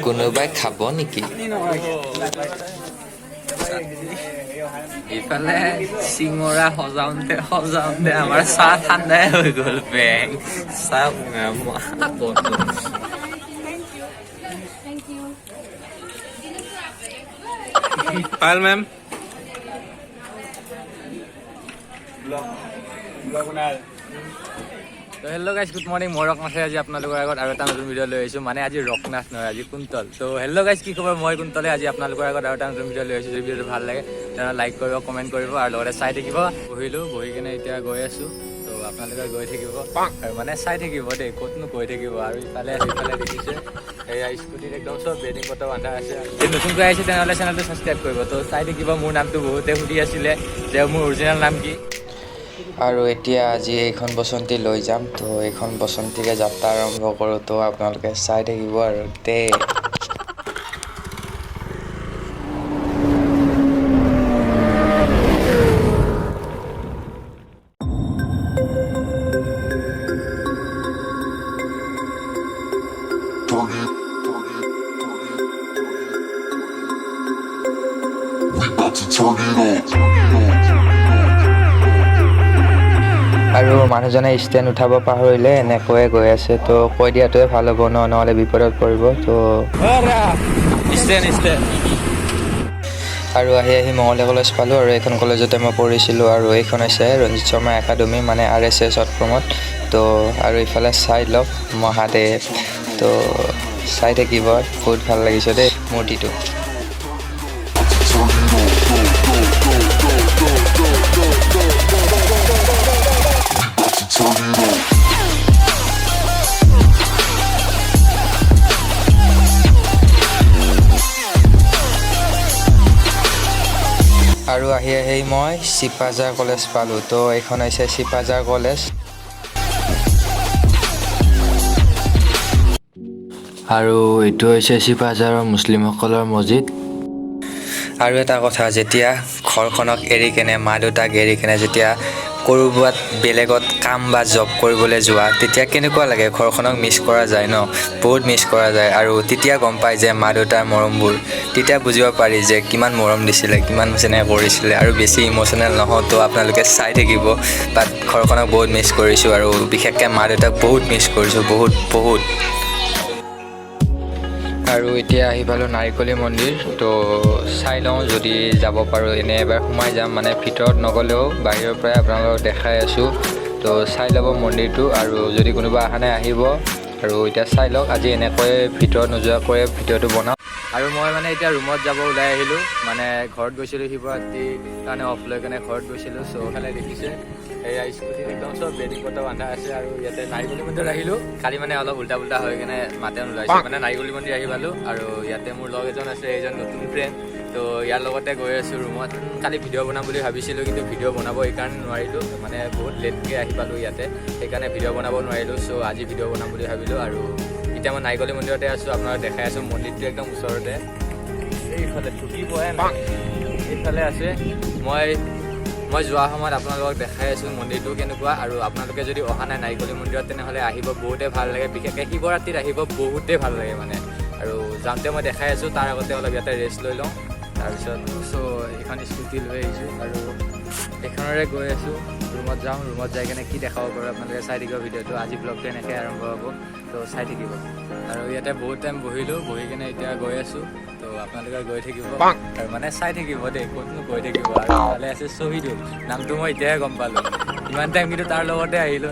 কোনোবাই খাব নেকি? ইফালে চিঙৰা সজাওঁতে আমাৰ চাহ ঠাণ্ডাই হৈ গ'ল বেং চাহ পাল মেম তো হেল্ল' গাইজ গুড মৰ্ণিং মই ৰকনাথে আজি আপোনালোকৰ আগত আৰু এটা নতুন ভিডিঅ' লৈ আহিছোঁ মানে আজি ৰকনাথ নহয় আজি কুন্তল তো হেল্ল' গাইজ কি খবৰ মই কুন্তলে আজি আপোনালোকৰ আগত আৰু এটা নতুন ভিডিঅ' লৈ আহিছোঁ যদি ভিডিঅ'টো ভাল লাগে তেনেহ'লে লাইক কৰিব কমেণ্ট কৰিব আৰু লগতে চাই থাকিব বহি কিনে এতিয়া গৈ আছোঁ তো আপোনালোকে গৈ থাকিব আৰু মানে চাই থাকিব দেই ক'তনো গৈ থাকিব আৰু ইফালে দেখিছে এয়া স্কুটিত একদম চব বেডিং পত্ৰ বান্ধা আছে যদি নতুনকৈ আহিছে তেনেহ'লে চেনেলটো ছাবস্ক্ৰাইব কৰিব তো চাই থাকিব মোৰ নামটো বহুতে সুধি আছিলে যে মোৰ অৰিজিনেল নাম কি আৰু এতিয়া আজি এইখন বসন্তী লৈ যাম তো এইখন বসন্তীৰে যাত্ৰা আৰম্ভ কৰোঁ তো আপোনালোকে চাই থাকিব আৰু দেই আৰু মানুহজনে ষ্টেণ্ড উঠাব পাহৰিলে এনেকৈয়ে গৈ আছে তো কৈ দিয়াটোৱে ভাল হ'ব নহ'লে বিপদত পৰিব তো আৰু আহি মঙলদৈ কলেজ পালোঁ আৰু এইখন কলেজতে মই পঢ়িছিলোঁ আৰু এইখন হৈছে ৰঞ্জিত শৰ্মা একাডেমি মানে RSS শ্বৰ্ট ফৰ্মত তো আৰু ইফালে চাই লওক মহাদেৱ তো চাই থাকিব বহুত ভাল লাগিছে দেই মূৰ্তিটো আৰু আহি মই চিপাঝাৰ কলেজ পালোঁ তো এইখন হৈছে চিপাঝাৰ কলেজ আৰু এইটো হৈছে চিপাঝাৰৰ মুছলিমসকলৰ মছজিদ আৰু এটা কথা যেতিয়া ঘৰখনক এৰি কেনে মা দেউতাক এৰি কেনে যেতিয়া ক'ৰবাত বেলেগত কাম বা জব কৰিবলৈ যোৱা তেতিয়া কেনেকুৱা লাগে ঘৰখনক মিছ কৰা যায় ন বহুত মিছ কৰা যায় আৰু তেতিয়া গম পায় যে মা দেউতাৰ মৰমবোৰ তেতিয়া বুজিব পাৰি যে কিমান মৰম দিছিলে কিমান চেনেহ কৰিছিলে আৰু বেছি ইম'চনেল নহওঁতো আপোনালোকে চাই থাকিব বাট ঘৰখনক বহুত মিছ কৰিছোঁ আৰু বিশেষকৈ মা দেউতাক বহুত মিছ কৰিছোঁ বহুত আৰু এতিয়া আহি পালোঁ নাৰিকলী মন্দিৰ তো চাই লওঁ যদি যাব পাৰোঁ এনেই এবাৰ সোমাই যাম মানে ভিতৰত নগ'লেও বাহিৰৰ পৰাই আপোনালোকক দেখাই আছোঁ তো চাই ল'ব মন্দিৰটো আৰু যদি কোনোবা অহা নাই আহিব আৰু এতিয়া চাই লওক আজি এনেকৈ ভিতৰত নোযোৱাকৈ ভিডিঅ'টো বনাওঁ আৰু মই মানে এতিয়া ৰুমত যাব ওলাই আহিলোঁ মানে ঘৰত গৈছিলোঁ শিৱৰাত্ৰিৰ কাৰণে অফ লৈ কেনে ঘৰত গৈছিলোঁ চ' ফালে দেখিছে এয়া স্কুটিত একদম চব বেডিং পত্ৰ বান্ধা আছে আৰু ইয়াতে নাৰিকলী মন্দিৰত আহিলোঁ কালি মানে অলপ উল্টা পুল্টা হৈ কেনে মাতে নোলাইছোঁ মানে নাৰিকলী মন্দিৰ আহি পালোঁ আৰু ইয়াতে মোৰ লগ এজন আছে এইজন নতুন ফ্ৰেণ্ড তো ইয়াৰ লগতে গৈ আছোঁ ৰুমত কালি ভিডিঅ' বনাম বুলি ভাবিছিলোঁ কিন্তু ভিডিঅ' বনাব এইকাৰণে নোৱাৰিলোঁ মানে বহুত লেটকৈ আহি পালোঁ ইয়াতে সেইকাৰণে ভিডিঅ' বনাব নোৱাৰিলোঁ চ' আজি ভিডিঅ' বনাম বুলি ভাবিলোঁ আৰু এতিয়া মই নাৰিকলী মন্দিৰতে আছোঁ আপোনাক দেখাই আছোঁ মন্দিৰটো একদম ওচৰতে এইফালে ঠুকি পৰে এইফালে আছে মই যোৱা সময়ত আপোনালোকক দেখাই আছোঁ মন্দিৰটো কেনেকুৱা আৰু আপোনালোকে যদি অহা নাই নাৰিকলী মন্দিৰত তেনেহ'লে আহিব বহুতেই ভাল লাগে বিশেষকৈ শিৱৰাত্ৰিত আহিব বহুতেই ভাল লাগে মানে আৰু যাওঁতে মই দেখাই আছোঁ তাৰ আগতে অলপ ইয়াতে ৰেষ্ট লৈ লওঁ তাৰপিছত চ' এইখন স্কুটি লৈ আহিছোঁ আৰু এইখনৰে গৈ আছোঁ ৰুমত যাওঁ ৰুমত যাই কেনে কি দেখাব পাৰোঁ আপোনালোকে চাই থাকিব ভিডিঅ'টো আজি ব্লগটো এনেকৈ আৰম্ভ হ'ব তো চাই থাকিব আৰু ইয়াতে বহুত টাইম বহি কিনে এতিয়া গৈ আছোঁ তো আপোনালোকে গৈ থাকিব আৰু মানে চাই থাকিব দেই ক'তনো গৈ থাকিব আৰু ভালে আছে শ্বহীদুল নামটো মই এতিয়াহে গম পালোঁ ইমান টাইম কিন্তু তাৰ লগতে আহিলোঁ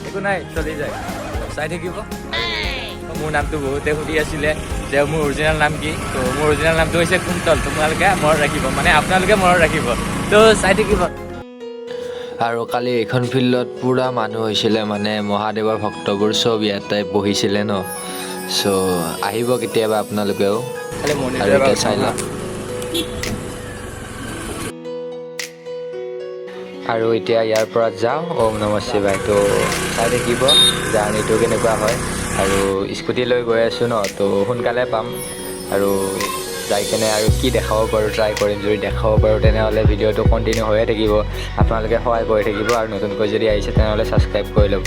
একো নাই চলি যায় চাই থাকিব মোৰ নামটো বহুতে সুধি আছিলে যে মোৰ অৰিজিনেল নাম কি তো মোৰ অৰিজিনেল নামটো হৈছে কুন্তল তোমালোকে মনত ৰাখিব মানে আপোনালোকে মনত ৰাখিব তো চাই থাকিব আৰু কালি এইখন ফিল্ডত পূৰা মানুহ হৈছিলে মানে মহাদেৱৰ ভক্তবোৰ চব ইয়াতে বহিছিলে ন চ' আহিব কেতিয়াবা আপোনালোকেও আৰু এতিয়া চাই লওক আৰু এতিয়া ইয়াৰ পৰা যাওঁ ওম নমঃ শিৱায় তো চাই থাকিব জাৰ্ণিটো কেনেকুৱা হয় আৰু স্কুটি লৈ গৈ আছোঁ ন তো সোনকালে পাম আৰু যাই কেনে আৰু কি দেখাব পাৰোঁ ট্ৰাই কৰিম যদি দেখাব পাৰোঁ তেনেহ'লে ভিডিঅ'টো কণ্টিনিউ হৈয়ে থাকিব আপোনালোকে সহায় কৰি থাকিব আৰু নতুনকৈ যদি আহিছে তেনেহ'লে ছাবস্ক্ৰাইব কৰি ল'ব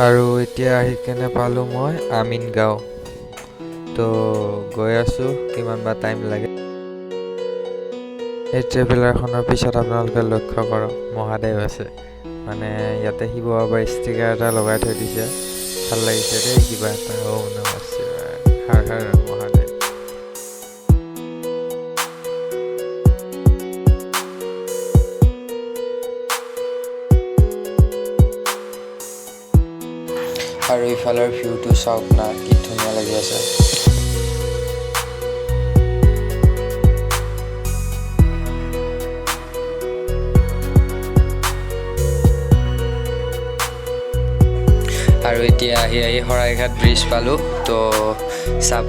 আৰু এতিয়া আহি কেনে পালোঁ মই আমিন গাঁও তো গৈ আছোঁ কিমান বা টাইম লাগে এই ট্ৰেভেলাৰখনৰ পিছত আপোনালোকে লক্ষ্য কৰক মহাদেৱ আছে মানে ইয়াতে শিৱ বাবাৰ ষ্টিকাৰ এটা লগাই থৈ দিছে ভাল লাগিছে দেই কিবা এটা নমঃ শিৱায় হৰ হৰ মহাদেৱ আৰু ইফালৰ ভিউটো চাওক না কি ধুনীয়া লাগি আছে আৰু এতিয়া আহি শৰাইঘাট ব্ৰিজ পালোঁ তো চাব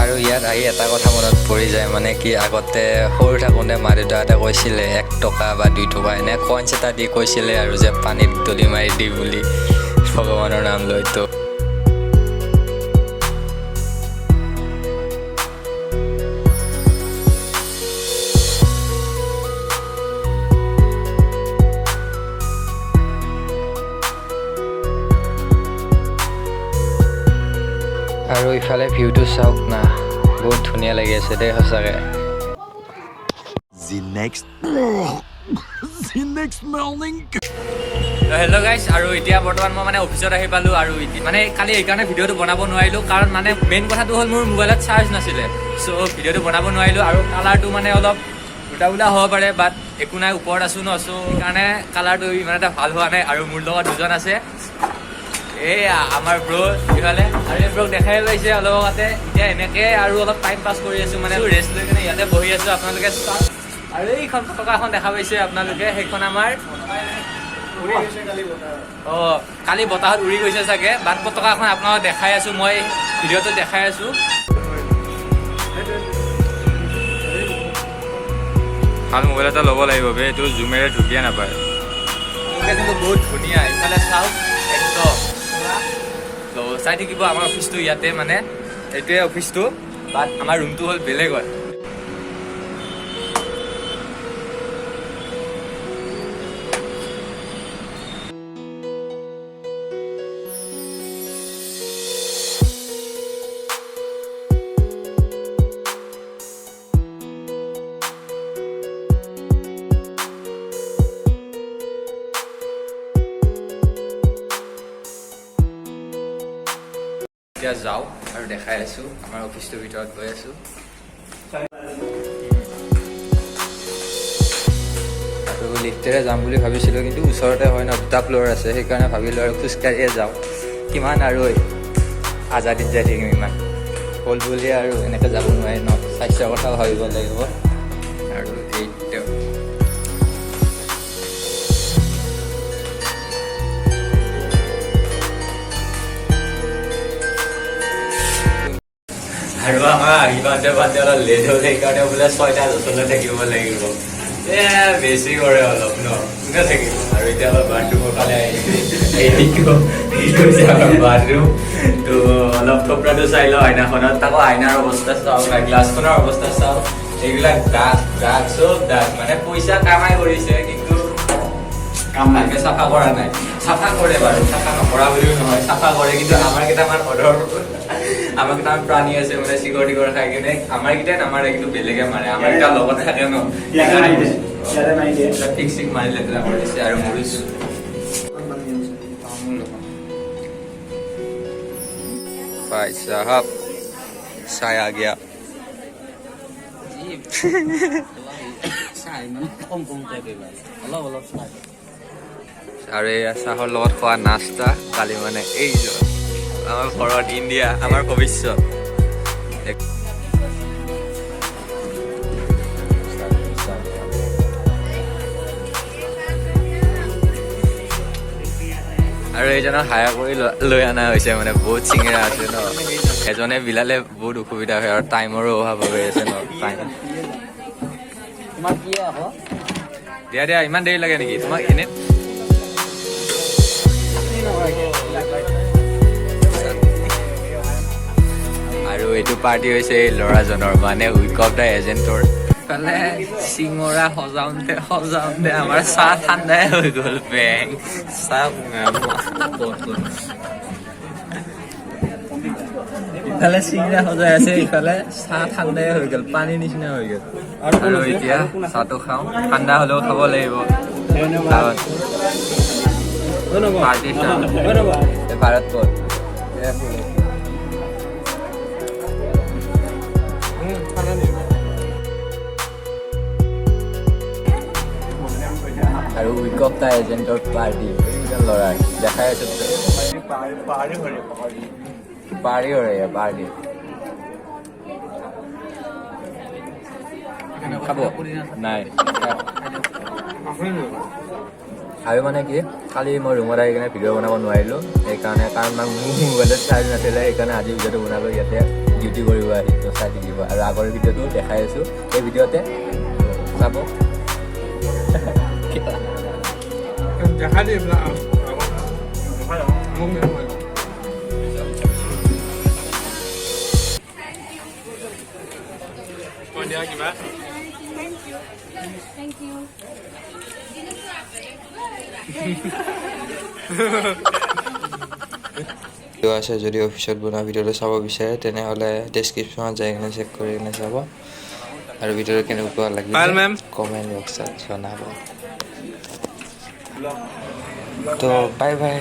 আৰু ইয়াত আহি এটা কথা মনত পৰি যায় মানে কি আগতে সৰু থাকোঁতে মা দেউতাহঁতে কৈছিলে 1 টকা বা 2 টকা এনে কইনছ এটা দি কৈছিলে আৰু যে পানীত দলি মাৰি দি বুলি ভগৱানৰ নাম লৈ তো আৰু ইফালে ভিউটো চাওক না বহুত ধুনীয়া লাগি আছে দেই সঁচাকৈ হেল্ল' গাইজ আৰু এতিয়া বৰ্তমান মই মানে অফিচত আহি পালোঁ আৰু মানে কালি এইকাৰণে ভিডিঅ'টো বনাব নোৱাৰিলোঁ কাৰণ মানে মেইন কথাটো হ'ল মোৰ মোবাইলত চাৰ্জ নাছিলে চ' ভিডিঅ'টো বনাব নোৱাৰিলোঁ আৰু কালাৰটো মানে অলপ উল্টা উল্টা হ'ব পাৰে বাট একো নাই ওপৰত আছোঁ ন চ' সেইকাৰণে কালাৰটো ইমান এটা ভাল হোৱা নাই আৰু মোৰ লগত দুজন আছে এয়া আমাৰ ব্ৰ ইফালে আৰু এই ব্ৰক দেখাই পাইছে অলপ আগতে এতিয়া এনেকৈ আৰু অলপ টাইম পাছ কৰি আছোঁ মানে ৰেষ্ট লৈ কিনে ইয়াতে বহি আছোঁ আপোনালোকে চাওক আৰু এইখন পতাকাখন দেখা পাইছে আপোনালোকে সেইখন আমাৰ অঁ কালি বতাহত উৰি গৈছে চাগে বাট পতাকাখন আপোনালোকক দেখাই আছোঁ মই ভিডিঅ'টো দেখাই আছোঁ ভাল মোবাইল এটা ল'ব লাগিব বে এইটো জুমেৰে ঢুকিয়ে নাপায় কিন্তু বহুত ধুনীয়া ইফালে চাওক একদম তো চাই থাকিব আমাৰ অফিচটো ইয়াতে মানে এইটোৱে অফিচটো বাট আমাৰ ৰুমটো হ'ল বেলেগ হয় এতিয়া যাওঁ আৰু দেখাই আছোঁ আমাৰ অফিচটোৰ ভিতৰত গৈ আছোঁ আৰু লিফ্টেৰে যাম বুলি ভাবিছিলোঁ কিন্তু ওচৰতে হয় ন 2টা ফ্ল'ৰ আছে সেইকাৰণে ভাবিলোঁ আৰু খোজকাঢ়িয়ে যাওঁ কিমান আৰু আজাদীত যাই থাকিম ইমান হ'ল বুলিয়ে আৰু এনেকৈ যাব নোৱাৰি ন স্বাস্থ্যৰ কথা ভাবিব লাগিব আৰু এইটো আৰু আমাৰ আহিবাতে বাতে অলপ লেট হ'ল সেইকাৰণে বোলে 6টা বছৰলৈ থাকিব লাগিব বেছি কৰে অলপ ন কোনে থাকিব আৰু এতিয়া অলপ বাথৰুমৰ ফালে বাথৰুম তো অলপ থপৰাটো চাই লওঁ আইনাখনত তাকো আইনাৰ অৱস্থা চাওঁ বা গ্লাছখনৰ অৱস্থা চাওঁ এইবিলাক দাগ চব দাগ মানে পইচা কামাই কৰিছে কিন্তু কাম ভালকৈ চাফা কৰা নাই চাফা কৰে বাৰু চাফা নকৰা বুলিও নহয় চাফা কৰে কিন্তু আমাৰ কেইটামান আমাৰ কেইটামান প্ৰাণী আছে মানে চিকৰ টিকৰ খাই কিনে আমাৰ কেইটাই নামাৰে কিন্তু বেলেগে মাৰে আমাৰ কেইটা লগত থাকে ন ফিক্স চিক মাৰি লেতেৰা কৰি দিছে আৰু মৰিছোঁ भाई साहब चाय आ गया আৰু এই চাহৰ লগত খোৱা নাস্তা কালি মানে এই আমাৰ ঘৰত ইণ্ডিয়া আমাৰ ভৱিষ্যত আৰু এইজনক হায়াৰ কৰি লৈ অনা হৈছে মানে বহুত চিঙৰা আছে ন এজনে বিলালে বহুত অসুবিধা হয় আৰু টাইমৰো অভাৱ হৈ আছে ন টাইম দিয়া ইমান দেৰি লাগে নেকি তোমাক এনে আৰু এইটো পাৰ্টি হৈছে এই ল'ৰাজনৰ মানে উইক অফ দ্য এজেণ্টৰ ইফালে চিঙৰা সজাওঁতে আমাৰ চাহ ঠাণ্ডাই হৈ গ'ল বেং চাহ ইফালে চিঙৰা সজাই আছে ইফালে চাহ ঠাণ্ডাই হৈ গ'ল পানী নিচিনা হৈ গ'ল আৰু এতিয়া চাহটো খাওঁ ঠাণ্ডা হ'লেও খাব লাগিব পাৰ্টি ভাৰত ক'ত আৰু উইক অফ দ্য এজেণ্টৰ পাৰ্টি এইজন ল'ৰাই দেখাই আছো পাৰ্টি খাব নাই আৰু মানে কি কালি মই ৰুমত আহি কিনে ভিডিঅ' বনাব নোৱাৰিলোঁ সেইকাৰণে কাৰণ মোৰ মোবাইলত চাৰ্জ নাছিলে সেইকাৰণে আজি ভিডিঅ'টো বনালোঁ ইয়াতে ডিউটি কৰিব আহিছোঁ চাই থাকিব আৰু আগৰ ভিডিঅ'টো দেখাই আছোঁ সেই ভিডিঅ'তে চাব Thank you. ভিডিঅ' আছে যদি অফিচত বনোৱা ভিডিঅ'টো চাব বিচাৰে তেনেহ'লে ডেছক্ৰিপশ্যনত যাই কিনে চেক কৰি কিনে চাব আৰু ভিডিঅ'টো কেনেকুৱা File, লাগিলে ma'am. কমেণ্ট বক্সত জনাব তো বাই বাই